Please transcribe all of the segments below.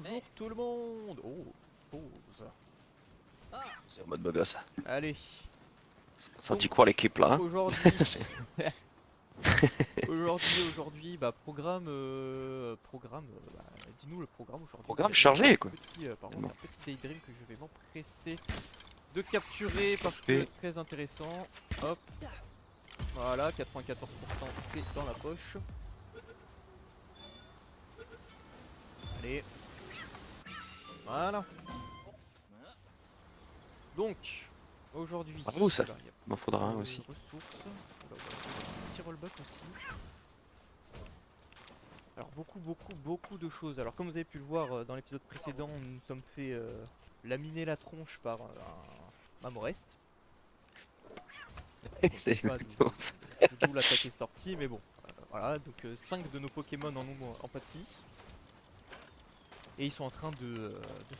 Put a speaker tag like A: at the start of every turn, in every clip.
A: Bonjour tout le monde. Oh, pause.
B: C'est en mode beau gosse.
A: Allez.
B: Ça dit
A: Donc,
B: quoi l'équipe là hein?
A: aujourd'hui, bah dis-nous le programme aujourd'hui.
B: Programme
A: Il y a
B: chargé quoi.
A: par contre
B: Tellement.
A: un petit daydream que je vais m'empresser de capturer parce que
B: Fait.
A: très intéressant. Hop, voilà, 94% c'est dans la poche. Allez, voilà. Donc, aujourd'hui,
B: Bravo ça.
A: alors, il y a
B: M'en faudra un
A: de
B: aussi.
A: ressources. Oula, oula, un petit rollback aussi. Alors beaucoup de choses. Alors comme vous avez pu le voir dans l'épisode précédent, nous nous sommes fait laminer la tronche par un Mamorest. Donc, je
B: C'est
A: sais pas
B: exactement ça.
A: d'où l'attaque est sortie, mais bon. Voilà, donc 5 de nos Pokémon en ont empathie. Et ils sont en train de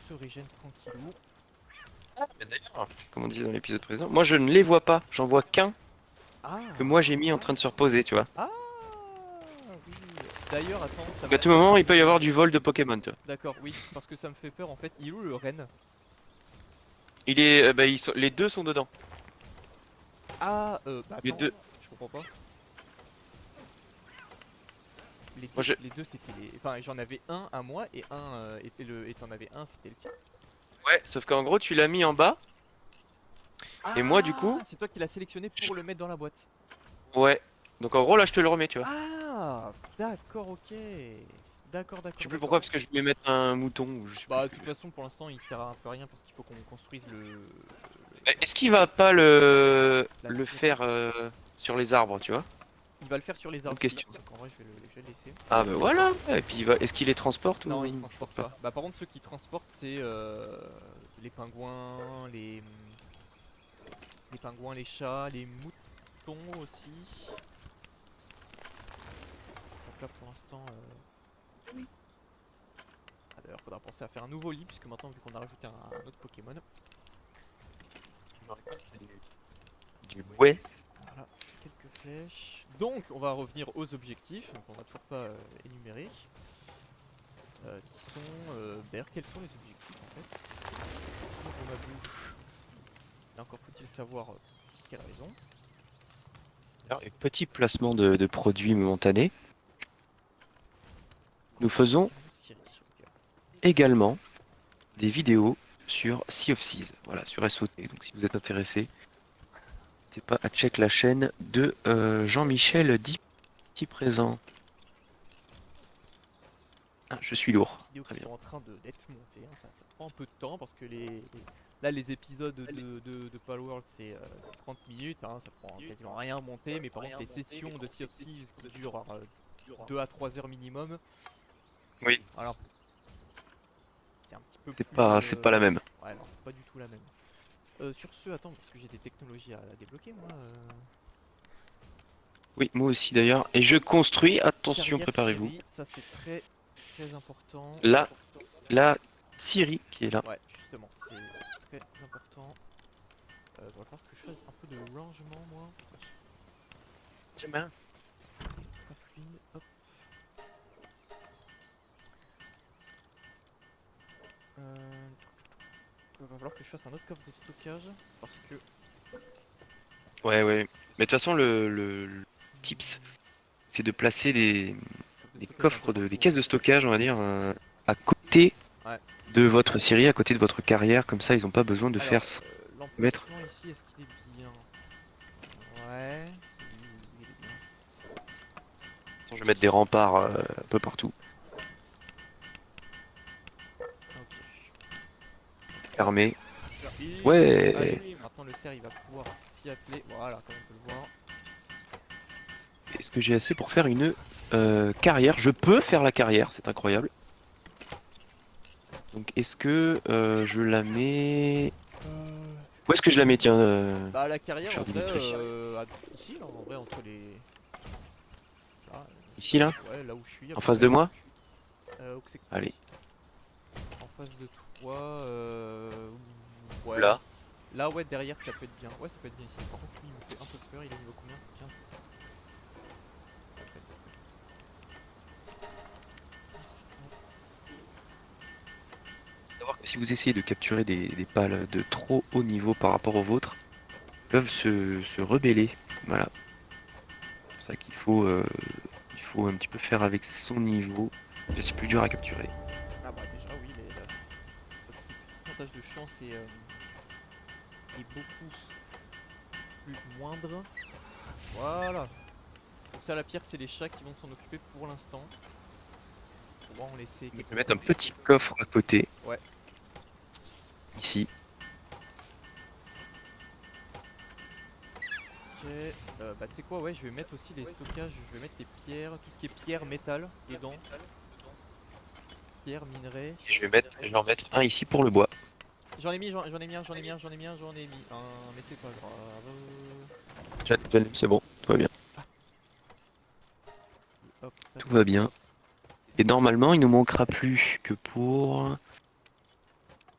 A: se régénérer tranquillou.
B: Mais d'ailleurs, comme on disait dans l'épisode précédent, moi je ne les vois pas. J'en vois qu'un que
A: Ah
B: moi j'ai mis en train de se reposer, tu vois.
A: Ah oui. D'ailleurs, attends, ça
B: Donc
A: me
B: à tout
A: fait...
B: moment il peut y avoir du vol de Pokémon, tu vois.
A: D'accord, oui, parce que ça me fait peur en fait. Il est où le renne?
B: Il est, bah, les deux sont dedans.
A: Ah, bah
B: Les
A: attends,
B: deux.
A: je comprends pas.
B: Moi je.
A: Les deux c'était les. Enfin, j'en avais un à moi et un était le. Et t'en avais un, c'était le tien.
B: Ouais, sauf qu'en gros tu l'as mis en bas et moi du
A: Ah,
B: coup,
A: c'est toi qui l'as sélectionné pour le mettre dans la boîte.
B: ouais. Donc en gros là je te le remets, tu vois.
A: Ah, d'accord, ok. D'accord,
B: Je
A: d'accord,
B: sais plus
A: d'accord.
B: pourquoi parce que je voulais mettre un mouton ou je sais plus
A: Bah,
B: ce
A: de
B: que
A: toute
B: je voulais.
A: façon, pour l'instant, il sert à un peu à rien parce qu'il faut qu'on construise
B: Est-ce qu'il va pas
A: la
B: le
A: série.
B: faire sur les arbres, tu vois?
A: Il va le faire sur les
B: Bonne
A: arbres, si.
B: question.
A: Donc en vrai, je vais le laisser.
B: Ah bah voilà. Et puis est-ce qu'il les transporte
A: Non,
B: ou
A: il
B: je pense
A: transporte
B: pas.
A: pas. Bah, par contre, ceux qui transportent, c'est les pingouins, les pingouins, les chats, les moutons aussi. Donc là, pour l'instant, ah, d'ailleurs, faudra penser à faire un nouveau lit, puisque maintenant, vu qu'on a rajouté un autre Pokémon.
B: Du ouais.
A: Voilà, quelques flèches. Donc, on va revenir aux objectifs, donc on va toujours pas énumérer. Qui sont. D'ailleurs, quels sont les objectifs en fait? Ouvre ma bouche. Et encore faut-il savoir pour quelle raison.
B: Alors, un petit placement de produits momentanés. Nous faisons
A: Syrie, ok.
B: également des vidéos sur Sea of Thieves, voilà, sur SOT. Donc si vous êtes intéressé, n'hésitez pas à check la chaîne de Jean-Michel Di présent. Ah, je suis lourd.
A: Vidéos
B: Très
A: qui
B: bien.
A: sont en train d'être montées, hein. Ça prend un peu de temps parce que là les épisodes de Palworld c'est 30 minutes, hein. Ça prend quasiment rien à monter, mais par contre les sessions de Sea of Thieves qui durent 2 à 3 heures minimum,
B: Oui.
A: voilà, c'est un petit peu
B: C'est
A: plus...
B: pas la même.
A: Ouais non, c'est pas du tout la même. Sur ce, attends, parce que j'ai des technologies à débloquer moi.
B: Oui, moi aussi d'ailleurs. Et je construis, attention,
A: Carrière
B: préparez-vous.
A: Siri, ça c'est très important.
B: Là, la Siri qui est là.
A: Ouais, justement, c'est très important. Va falloir que je fasse un peu de rangement moi. Pas fluide, hop. Va falloir que je fasse un autre coffre de stockage parce que
B: Ouais, ouais. Mais de toute façon, le tips, c'est de placer
A: coffre de
B: des
A: stockage un peu
B: coffres, des
A: partout,
B: caisses
A: hein.
B: de stockage, on va dire, à côté
A: Ouais.
B: de votre série, à côté de votre carrière, comme ça ils n'ont pas besoin de faire
A: Alors,
B: mettre.
A: l'emplacement ici, est-ce qu'il est bien? Ouais. Oui, oui, oui, il est bien.
B: Je vais mettre des remparts un peu partout,
A: Ok.
B: fermés.
A: Et
B: Ouais.
A: allez, maintenant le cerf il va pouvoir s'y atteler. Voilà, comme on peut le voir.
B: Est-ce que j'ai assez pour faire une carrière? Je peux faire la carrière, c'est incroyable. Donc est-ce que je la mets... Où est-ce que je la mets, tiens,
A: Bah la carrière en
B: cher
A: vrai,
B: Dimitri?
A: ici là, en vrai entre les... Là,
B: Ici, là?
A: ouais, là où je suis à
B: En
A: peu
B: face
A: près.
B: de moi?
A: Où que c'est que
B: Allez.
A: en face de toi, ouais.
B: Là.
A: Là ouais, derrière ça peut être bien. Ouais, ça peut être bien ici. Par contre lui il me fait un peu peur, il est niveau combien? 15. Après ça peut être...
B: si vous essayez de capturer des pales de trop haut niveau par rapport aux vôtres, ils peuvent se rebeller. Voilà. C'est pour ça il faut un petit peu faire avec son niveau. C'est plus dur à capturer.
A: Ah bah déjà oui, le pourcentage de chance est beaucoup plus moindre. Voilà. Donc ça la pierre c'est les chats qui vont s'en occuper pour l'instant. On va en laisser
B: Je
A: quelques
B: vais mettre un
A: petites
B: petit coffre à côté,
A: Ouais.
B: ici.
A: Ok. Bah tu sais quoi, ouais, je vais mettre aussi les stockages, je vais mettre les pierres, tout ce qui est pierre, métal dedans. Pierre, minerai.
B: Et je vais en mettre un ici pour le bois.
A: J'en ai mis, j'en ai mis un, j'en ai mis un, j'en ai mis un, j'en ai mis un, mais c'est pas grave.
B: C'est bon, tout va bien.
A: Et hop, tac,
B: Tout va bien. Et normalement, il nous manquera plus que pour...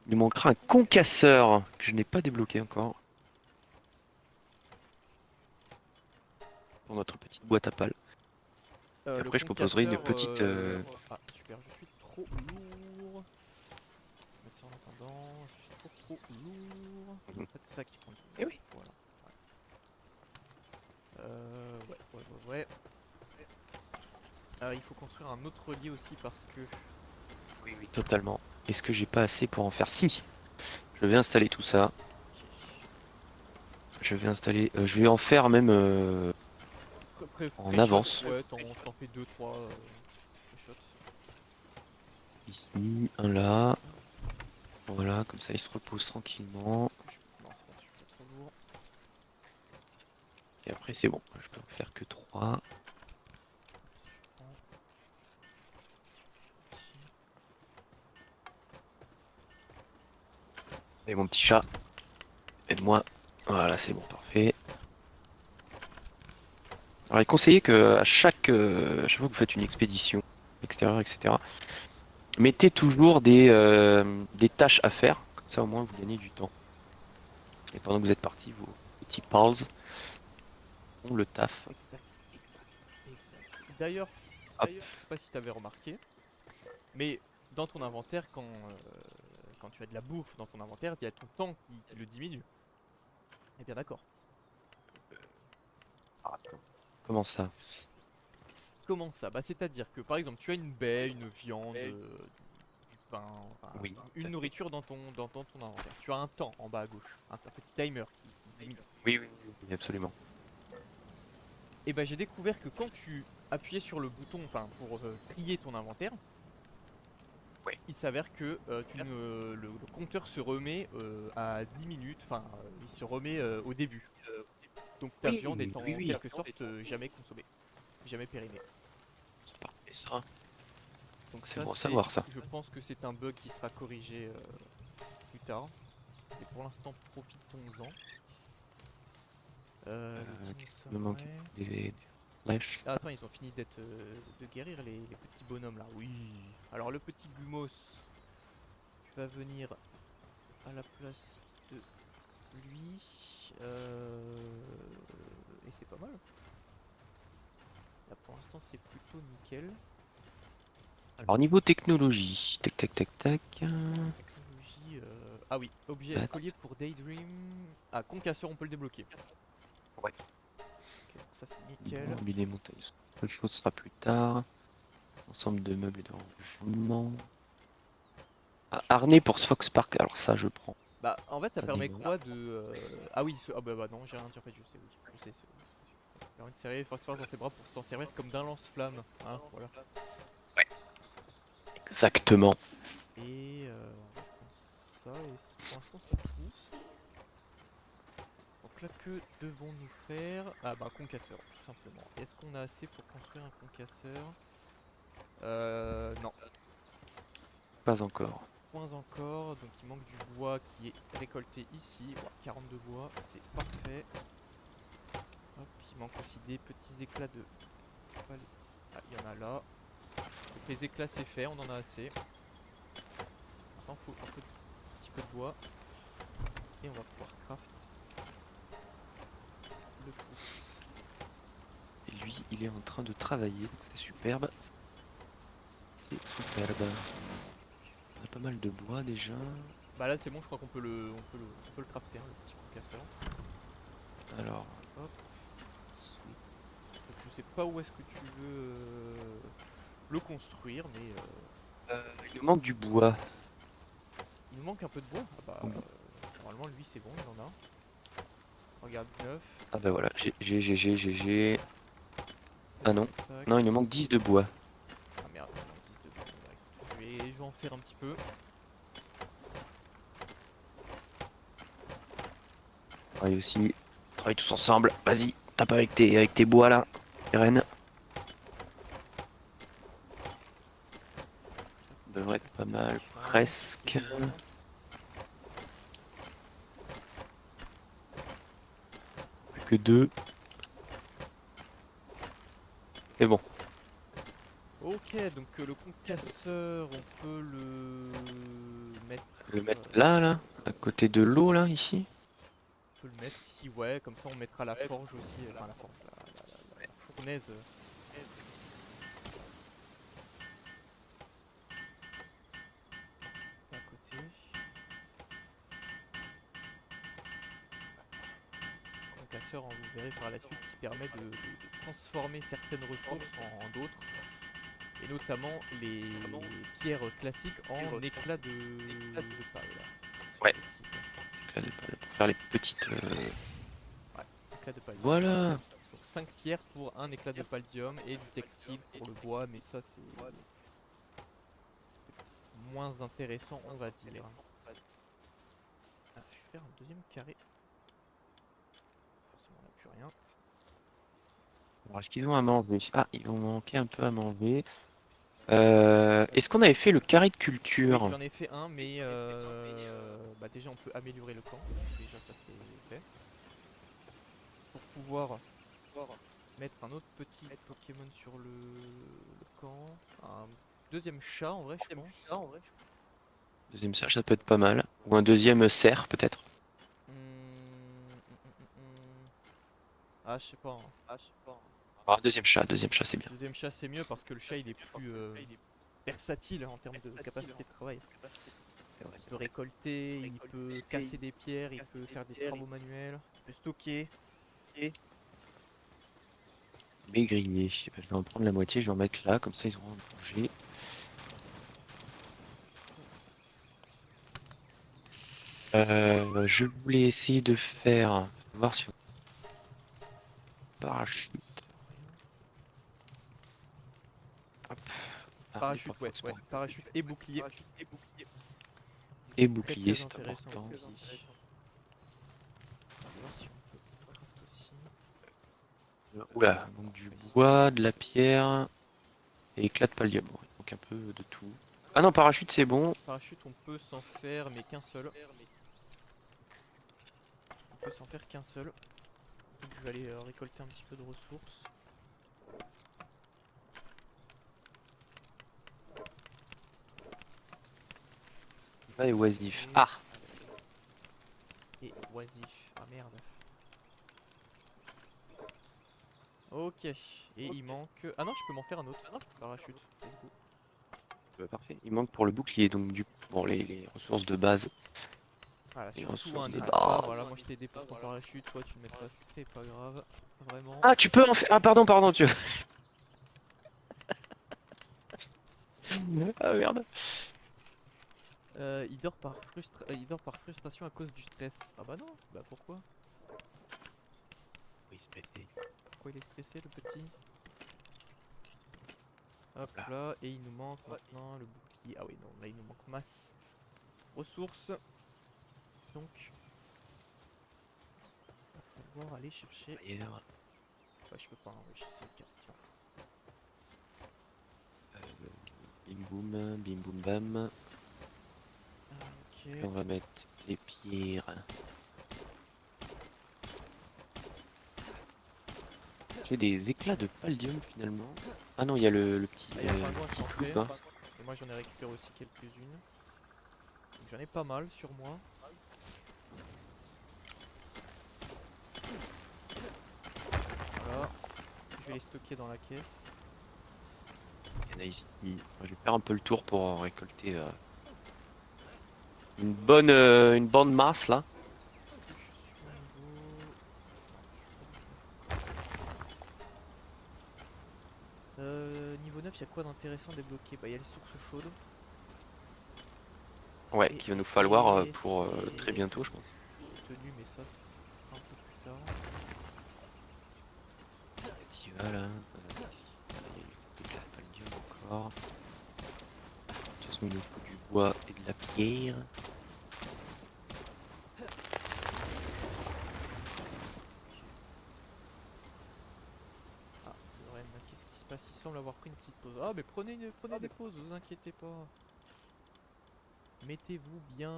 B: Il nous manquera un concasseur que je n'ai pas débloqué encore. Pour notre petite boîte à pales. Et
A: le
B: après, je proposerai une
A: concasseur.
B: petite...
A: Ah super, je suis trop lourd. Je vais mettre ça en attendant, je suis trop lourd. En fait, c'est ça qui prend du
B: Eh oui.
A: Voilà. Ouais. Il faut construire un autre lit aussi parce que.
B: Oui, oui, totalement. Est-ce que j'ai pas assez pour en faire? Si. Je vais installer tout ça. Je vais installer... je vais en faire même en
A: Pré-shot,
B: avance.
A: ouais, t'en fais 2-3 pré-shots.
B: Ici, un là. Voilà, comme ça il se repose tranquillement.
A: Non, c'est bon, je suis pas trop lourd.
B: Et après c'est bon, je peux en faire que 3.
A: Je prends.
B: Et mon petit chat, aide-moi. Voilà, c'est bon, parfait. Alors il est conseillé que à chaque fois que vous faites une expédition extérieure, etc., mettez toujours des tâches à faire. Comme ça au moins vous gagnez du temps. Et pendant que vous êtes parti, vos petits pals font le taf.
A: Exact. D'ailleurs,
B: Hop.
A: je sais pas si t'avais remarqué, mais dans ton inventaire, quand tu as de la bouffe dans ton inventaire, il y a ton temps qui le diminue. Et bien d'accord.
B: Ah, attends. Comment ça?
A: Comment ça? Bah c'est-à-dire que par exemple tu as une baie, une viande, du pain, enfin,
B: Oui, tout
A: une
B: à fait.
A: nourriture dans ton inventaire. Tu as un temps en bas à gauche, un petit timer qui diminue.
B: Oui, absolument.
A: Et bah j'ai découvert que quand tu appuyais sur le bouton, enfin pour trier ton inventaire,
B: Oui.
A: il s'avère que le compteur se remet à 10 minutes, enfin il se remet au début. Donc ta viande est en
B: Oui.
A: quelque sorte jamais consommée, jamais périmée.
B: C'est parfait ça.
A: Donc
B: C'est
A: ça
B: bon à
A: c'est,
B: savoir ça.
A: je pense que c'est un bug qui sera corrigé plus tard. Et pour l'instant profitons-en. Le
B: Qu'est-ce qui me
A: dinosaure,
B: manque?
A: ouais.
B: Des flèches.
A: Ah, attends, ils ont fini de guérir les petits bonhommes là. Oui. Alors le petit Gumos, tu vas venir à la place de lui. Et c'est pas mal. Là pour l'instant c'est plutôt nickel.
B: Alors niveau technologie, tac.
A: Technologie. Ah oui, objet
B: Bah,
A: collier pour Daydream. Ah, concasseur, on peut le débloquer.
B: ouais.
A: Ok, donc ça c'est nickel.
B: Mobilier montagne. Autre chose sera plus tard. Ensemble de meubles et de rangement. Ah, harnais pour Fox Park. Alors ça je prends.
A: Bah en fait ça
B: Ça
A: permet
B: démarre.
A: quoi de... Ah oui, ah bah non, j'ai rien dit en fait, je sais, oui. Je sais. Ça permet de serrer Fox Force dans ses bras pour s'en servir comme d'un lance-flamme. Hein, voilà.
B: Exactement.
A: Et on va prendre ça, et pour l'instant c'est tout. Donc là que devons-nous faire? Ah bah un concasseur, tout simplement. Est-ce qu'on a assez pour construire un concasseur? Non.
B: Pas encore.
A: Point encore, donc il manque du bois qui est récolté ici. Voilà, 42 bois, c'est parfait. Hop, il manque aussi des petits éclats de... Ah, il y en a là. Donc les éclats c'est fait, on en a assez. Maintenant il faut un petit peu de bois. Et on va pouvoir craft le tout.
B: Et lui, il est en train de travailler, donc c'est superbe. C'est superbe. Hop. pas mal de bois déjà.
A: Bah là c'est bon, je crois qu'on peut on peut le crafter, hein, le petit concasseur.
B: Alors,
A: Hop. Donc, je sais pas où est-ce que tu veux le construire, mais
B: il nous manque du bois.
A: il nous manque un peu de bois. Ah bah
B: Oh.
A: normalement lui c'est bon, il en a. Regarde 9.
B: Ah bah voilà, j'ai. Ah non,
A: Tac.
B: non, il nous manque 10 de bois.
A: Ah merde, il manque 10 de bois. Bon, bah, écoute, je vais en faire un petit peu.
B: Travaille aussi, travaille tous ensemble. Vas-y, tape avec tes bois là, Eren. Ça devrait être pas mal, presque. Plus que 2. Et bon.
A: Ok, donc le concasseur, on peut le mettre.
B: Le mettre là, à côté de l'eau là, ici.
A: On peut le mettre ici, ouais, comme ça on mettra la forge aussi, enfin la forge, la fournaise. À côté. Concasseur, hein, vous verrez par la suite, qui permet de transformer certaines ressources en d'autres, et notamment les pierres classiques en éclats de paille. Là.
B: Ouais.
A: Sur le type.
B: Pour faire les petites.
A: Ouais, éclats de paille.
B: Voilà.
A: Donc 5 pierres pour un éclat de paldium et du textile pour le bois, mais ça c'est moins intéressant on va dire. Ah, je vais faire un deuxième carré. Forcément on n'a plus rien.
B: Alors, est-ce qu'ils ont à manger? Ah, ils vont manquer un peu à manger. Est-ce qu'on avait fait le carré de
A: Oui,
B: culture?
A: j'en ai fait un, mais bah déjà on peut améliorer le camp. Déjà ça c'est fait. Pour pouvoir mettre un autre petit Pokémon sur le camp. Un deuxième chat en vrai je pense.
B: Deuxième serge, ça peut être pas mal. Ou un deuxième cerf, peut-être.
A: Ah je sais pas. Hein.
B: Ah, deuxième chat, c'est bien.
A: Deuxième chat c'est mieux parce que le chat il est plus versatile en termes de capacité de travail. Il peut récolter, il peut casser des pierres, il peut faire des travaux manuels, il peut stocker.
B: Mais grillé. Je vais en prendre la moitié, je vais en mettre là, comme ça ils auront à manger. Je voulais essayer de faire. Voir si on parachute. Hop. Ah, on est
A: Parachute,
B: pas fort
A: ouais, ouais,
B: exprès.
A: parachute et bouclier.
B: Et
A: Très
B: bouclier,
A: très
B: c'est
A: intéressant
B: important.
A: aussi. On va voir si on peut craft aussi.
B: Oula, donc du bois, de la pierre et éclat de pallium. Bon, il manque un peu de tout. Ah non, parachute c'est bon.
A: Parachute, on peut s'en faire, mais qu'un seul. On peut s'en faire qu'un seul. Donc je vais aller récolter un petit peu de ressources.
B: Ah, et oisif. Ah!
A: Et oisif. Ah merde. Ok. Et il manque. Ah non, je peux m'en faire un autre. Parachute. Let's go.
B: Parfait. Il manque pour le bouclier, donc du bon, les ressources de base.
A: Voilà,
B: Les
A: surtout
B: ressources
A: hein,
B: de
A: n'hésite pas.
B: base.
A: Voilà, moi je t'ai aidé pour ton parachute. Toi tu le mets pas, c'est pas grave. Vraiment.
B: Ah, tu peux en faire. Ah, pardon, tu. Ah merde.
A: Il dort par frustration à cause du stress. Ah bah non. Bah pourquoi?
B: Oui, stressé.
A: Pourquoi il est stressé le petit? Hop
B: Là.
A: là, et il nous manque maintenant le bouclier. Ah oui, non, là il nous manque masse ressources. Donc, il va falloir aller chercher.
B: Ailleurs.
A: Bah, je peux pas, hein, oui, c'est le cas. Tiens.
B: Bim boum bam.
A: Ok.
B: Et on va mettre les pierres. J'ai des éclats de paldium finalement. Ah non, il y a le petit,
A: Ah, il y a pas loin
B: petit
A: qui en
B: flou
A: fait.
B: là.
A: Et moi j'en ai récupéré aussi quelques-unes. Donc j'en ai pas mal sur moi. Voilà. Je vais les stocker dans la caisse.
B: Il y en a ici. Je vais faire un peu le tour pour en récolter une bonne masse là.
A: Est-ce que je suis au niveau... Non, je suis pas du tout. Niveau 9, il y a quoi d'intéressant débloqué? Bah, il y a les sources chaudes.
B: Ouais,
A: Et,
B: qu'il va nous
A: et,
B: falloir
A: et,
B: pour très
A: et
B: bientôt, je pense.
A: tenue, mais ça sera un peu plus tard.
B: Tu vas là. Il y a du paldium encore. De toute façon, il nous faut du bois et de la pierre.
A: Ah, Loren, qu'est-ce qui se passe? Il semble avoir pris une petite pause. Ah, mais prenez des pauses, vous inquiétez pas. Mettez-vous bien.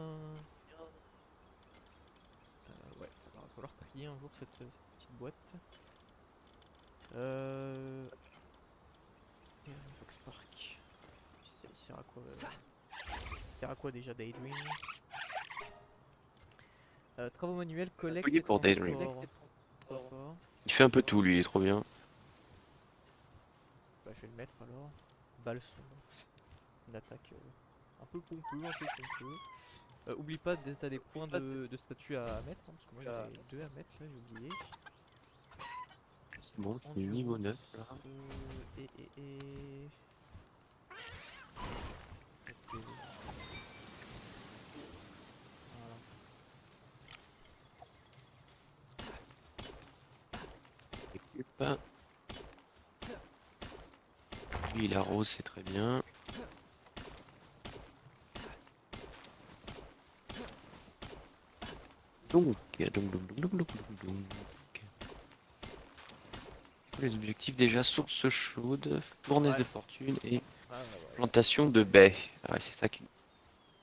A: Ouais, il va falloir trier un jour cette petite boîte. Euh... Fox Park. Il sert à quoi il sert à quoi déjà Daydream? Travaux manuels, collecte
B: Fouillé
A: et
B: pour Daydream.
A: transport. Sympa.
B: Il fait un peu tout, lui, il est trop bien.
A: Bah, je vais le mettre alors. Balson. Une attaque un peu pompeux, un peu pompeux. Oublie pas, t'as des points de statut à mettre, hein, parce que moi j'en ai deux à mettre là, j'ai oublié.
B: C'est bon, je suis niveau
A: Endurance,
B: 9 là.
A: et... Ok. Voilà.
B: Hop. Lui, il arrose, c'est très bien. Donc. Les objectifs déjà, source chaude, fournaise
A: Ouais.
B: de fortune et
A: Ouais.
B: plantation de baies. Ah ouais, c'est ça qui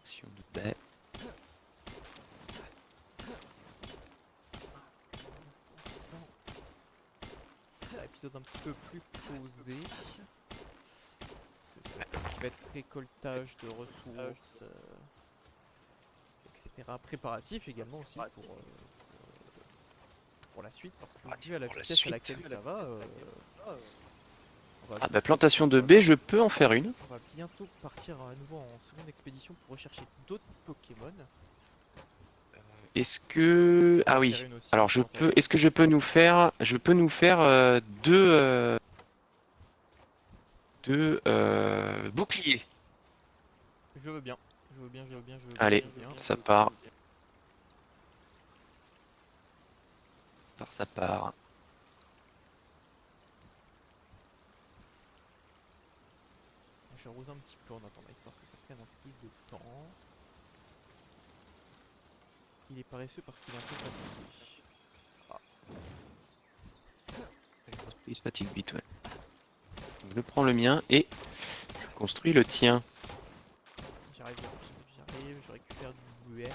B: plantation de baies.
A: Un épisode un petit peu plus posé. Parce que ça va être récoltage de ressources, etc. Préparatif également aussi pour la suite, parce que vu à la
B: Pour la
A: vitesse à
B: suite.
A: laquelle ça va,
B: Ah bah plantation de baies, je peux en faire une.
A: on va bientôt partir à nouveau en seconde expédition pour rechercher d'autres Pokémon.
B: Est-ce que...
A: On
B: Ah
A: va faire
B: oui.
A: une aussi
B: Alors
A: pour
B: je peux...
A: plantation.
B: Est-ce que je peux nous faire... Je peux nous faire deux boucliers.
A: Je veux bien. Je veux bien, je veux bien, je veux bien,
B: Allez,
A: je veux bien.
B: ça part. Ça part.
A: J'arrose un petit peu en attendant, histoire que ça prenne un peu plus de temps. Il est paresseux parce qu'il est un peu fatigué. Ah,
B: Il se fatigue vite, ouais. Je prends le mien et je construis le tien.
A: j'arrive, je récupère du buet.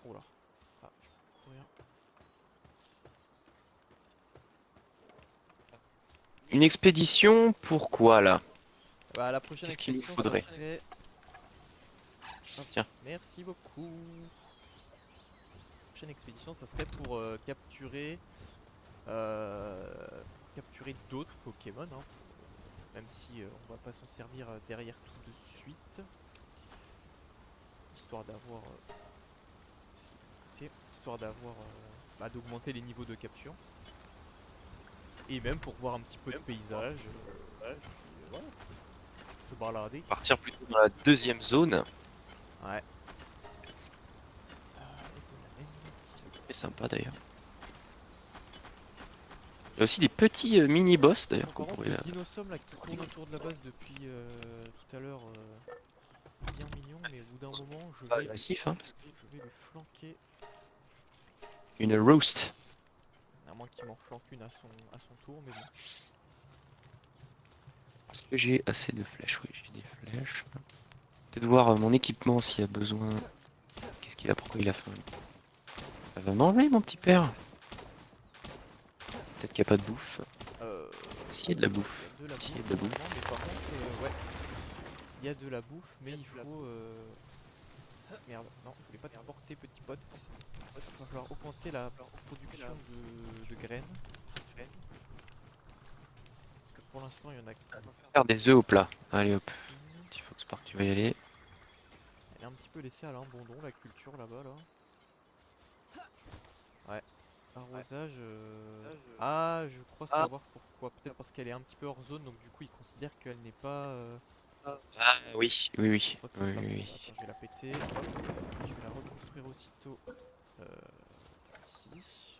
A: Oh là. Ah, je peux courir.
B: Une expédition, pourquoi là?
A: Bah, la prochaine
B: Qu'est-ce qu'il nous
A: expédition, ça
B: faudrait?
A: serait... Hop,
B: Tiens.
A: merci beaucoup. La prochaine expédition, ça serait pour euh, capturer d'autres Pokémon, hein, même si on va pas s'en servir derrière tout de suite, histoire d'avoir, histoire d'avoir, bah, d'augmenter les niveaux de capture, et même pour voir un petit peu de paysage, puis, voilà, se balader.
B: Partir plutôt dans la deuxième zone.
A: Ouais.
B: C'est sympa d'ailleurs. Il y a aussi des petits mini-boss d'ailleurs qu'on
A: Par contre,
B: pourrait...
A: le dinosaure là qui tourne autour de la base depuis tout à l'heure, bien mignon, mais au bout d'un moment,
B: Pas agressif, hein, parce que-
A: je vais le flanquer,
B: Une roast.
A: à moins qu'il m'en flanque une à son tour, mais bon.
B: Est-ce que j'ai assez de flèches? Oui, j'ai des flèches. Peut-être voir mon équipement s'il y a besoin. Qu'est-ce qu'il a? Pourquoi il a faim? Ça va manger mon petit père? Peut-être qu'il n'y a pas de bouffe. S'il y a de la bouffe.
A: Il y a de la
B: S'il y a
A: bouffe,
B: de la bouffe.
A: normalement, mais par contre, ouais, il y a de la bouffe, mais il faut... Merde, non, je voulais pas t'apporter petit pote. Il va falloir augmenter la production de graines. Parce que pour l'instant, il y en a
B: Faire des œufs au plat. Allez hop. Petit Fox Park, tu vas y aller.
A: Elle est un petit peu laissée à l'abandon, la culture là-bas, là. Ouais. Arrosage. Ah, je crois savoir pourquoi. Peut-être parce qu'elle est un petit peu hors zone, donc du coup, ils considèrent qu'elle n'est pas.
B: Ah oui, oui, oui.
A: Je crois que
B: Oui,
A: c'est ça.
B: oui,
A: Bon,
B: oui.
A: bah, attends, je vais la péter. Hop. Je vais la reconstruire aussitôt. euh, Ici.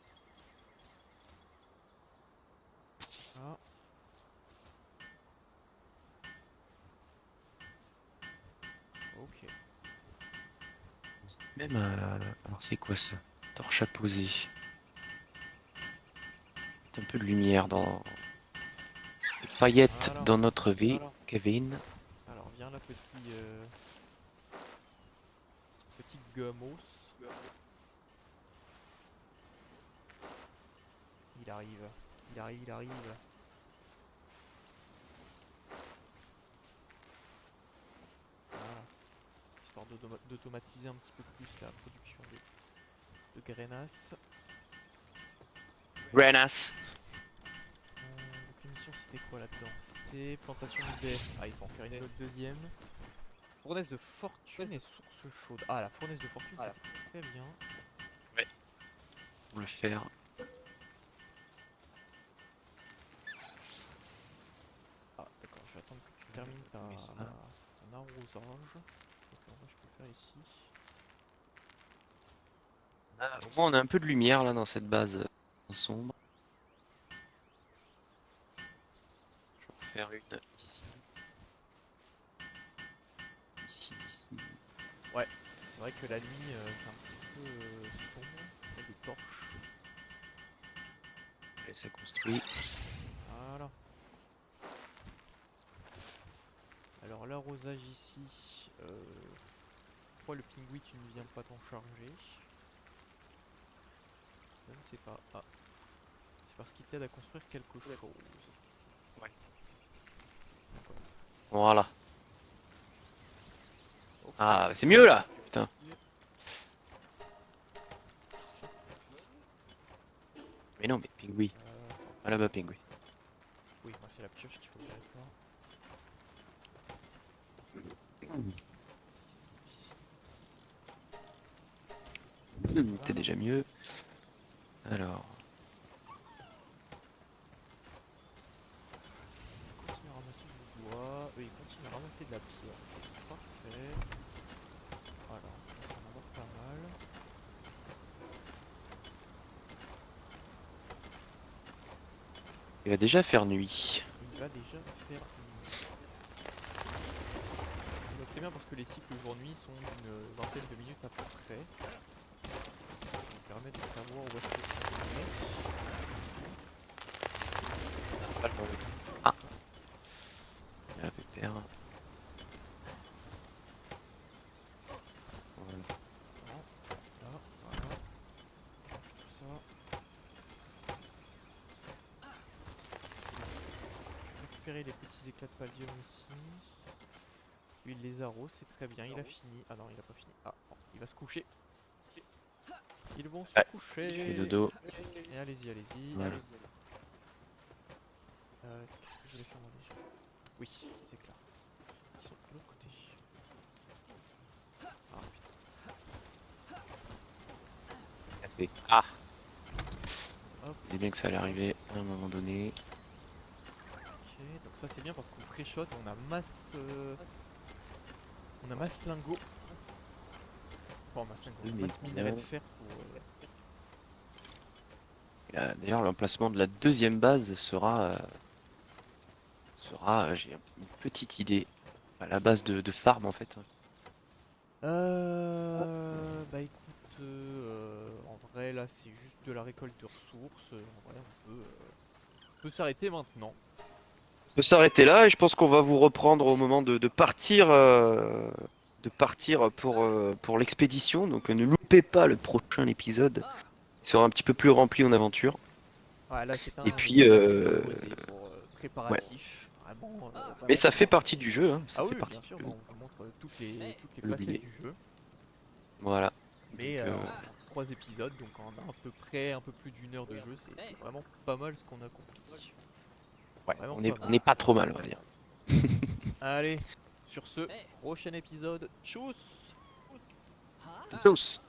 A: Ah. Ok.
B: Même alors c'est quoi ça? Torche à poser. Un peu de lumière dans les paillettes
A: Voilà.
B: dans notre vie, Kevin.
A: Alors, viens là, petit gummos. Il arrive. Il arrive, il arrive. Voilà. Histoire d'automatiser un petit peu plus la production de grainas.
B: Renas.
A: Donc l'émission c'était quoi là-dedans? C'était plantation d'idées. Ah, il faut en faire une autre deuxième. Fournaise de fortune et source chaude. Ah, la fournaise de fortune, ça c'est très bien.
B: Ouais. On va le faire.
A: Ah, d'accord, je vais attendre que tu termines ton arrosage. Donc en vrai, je peux le faire ici.
B: Ah, au moins on a un peu de lumière là dans cette base sombre. Je vais en faire une ici. Ici, ici.
A: Ouais, c'est vrai que la nuit, c'est un petit peu sombre. Il y a des torches.
B: Allez, ça construit.
A: Voilà. Alors l'arrosage ici, pourquoi le pingouin tu ne viens pas t'en charger? Je ne sais pas. Ah, c'est parce qu'il t'aide à construire quelque chose.
B: Ouais.
A: D'accord.
B: Voilà.
A: Ok.
B: Ah, c'est mieux là. Putain. Mais non, mais pingouin. Ah là-bas, pingouin.
A: Oui, moi c'est la pioche qu'il faut que j'arrête là.
B: C'est déjà mieux. Alors.
A: Continue à ramasser du bois. Eux ils continuent à ramasser de la pierre. Parfait. Voilà, on commence à en avoir pas mal.
B: Il va déjà faire nuit.
A: Et il va déjà faire nuit. Donc c'est bien parce que les cycles jour-nuit sont d'une vingtaine de minutes à peu près. Ça nous permet de savoir où est-ce que on est.
B: Ah. Il y a la pépère. Voilà.
A: Là, voilà. Range tout ça. Récupérer les petits éclats de pallium aussi. Lui il les arrose, c'est très bien, il a fini. Ah non, il a pas fini. Ah, bon, il va se coucher. Ils vont se
B: Ouais.
A: coucher.
B: Il fait dodo.
A: Et allez-y, allez-y.
B: Voilà.
A: Qu'est-ce que je voulais faire moi déjà? Oui, les éclats. Ils sont de l'autre côté. Ah putain.
B: Cassé. Ah.
A: Hop,
B: C'est bien que ça allait arriver à un moment donné.
A: ok. Donc ça c'est bien parce qu'on pré-shot, on a masse lingot. Enfin masse lingot,
B: Mais
A: masse minerai de fer pour...
B: D'ailleurs, l'emplacement de la deuxième base sera, j'ai une petite idée, à la base de farm en fait.
A: Bah écoute, en vrai là c'est juste de la récolte de ressources. En vrai on peut s'arrêter maintenant.
B: On peut s'arrêter là et je pense qu'on va vous reprendre au moment de partir, pour l'expédition. Donc ne loupez pas le prochain épisode. Il sera un petit peu plus rempli en aventure.
A: Ouais, là c'est
B: Et
A: un
B: puis,
A: épisode posé pour
B: ouais.
A: préparatif. Vraiment.
B: Mais ça fait partie du jeu. Hein. Ça
A: Ah
B: fait
A: oui,
B: partie
A: bien sûr,
B: du
A: bah,
B: jeu.
A: on vous montre toutes les facettes
B: L'oublier.
A: du jeu.
B: Voilà.
A: Mais
B: Donc,
A: en 3 épisodes, donc en à peu près un peu plus d'une heure de jeu, c'est vraiment pas mal ce qu'on a accompli.
B: Ouais,
A: Vraiment
B: on est,
A: pas mal.
B: on n'est pas trop mal, on va dire.
A: Allez, sur ce, prochain épisode. Tchuss.
B: Tous.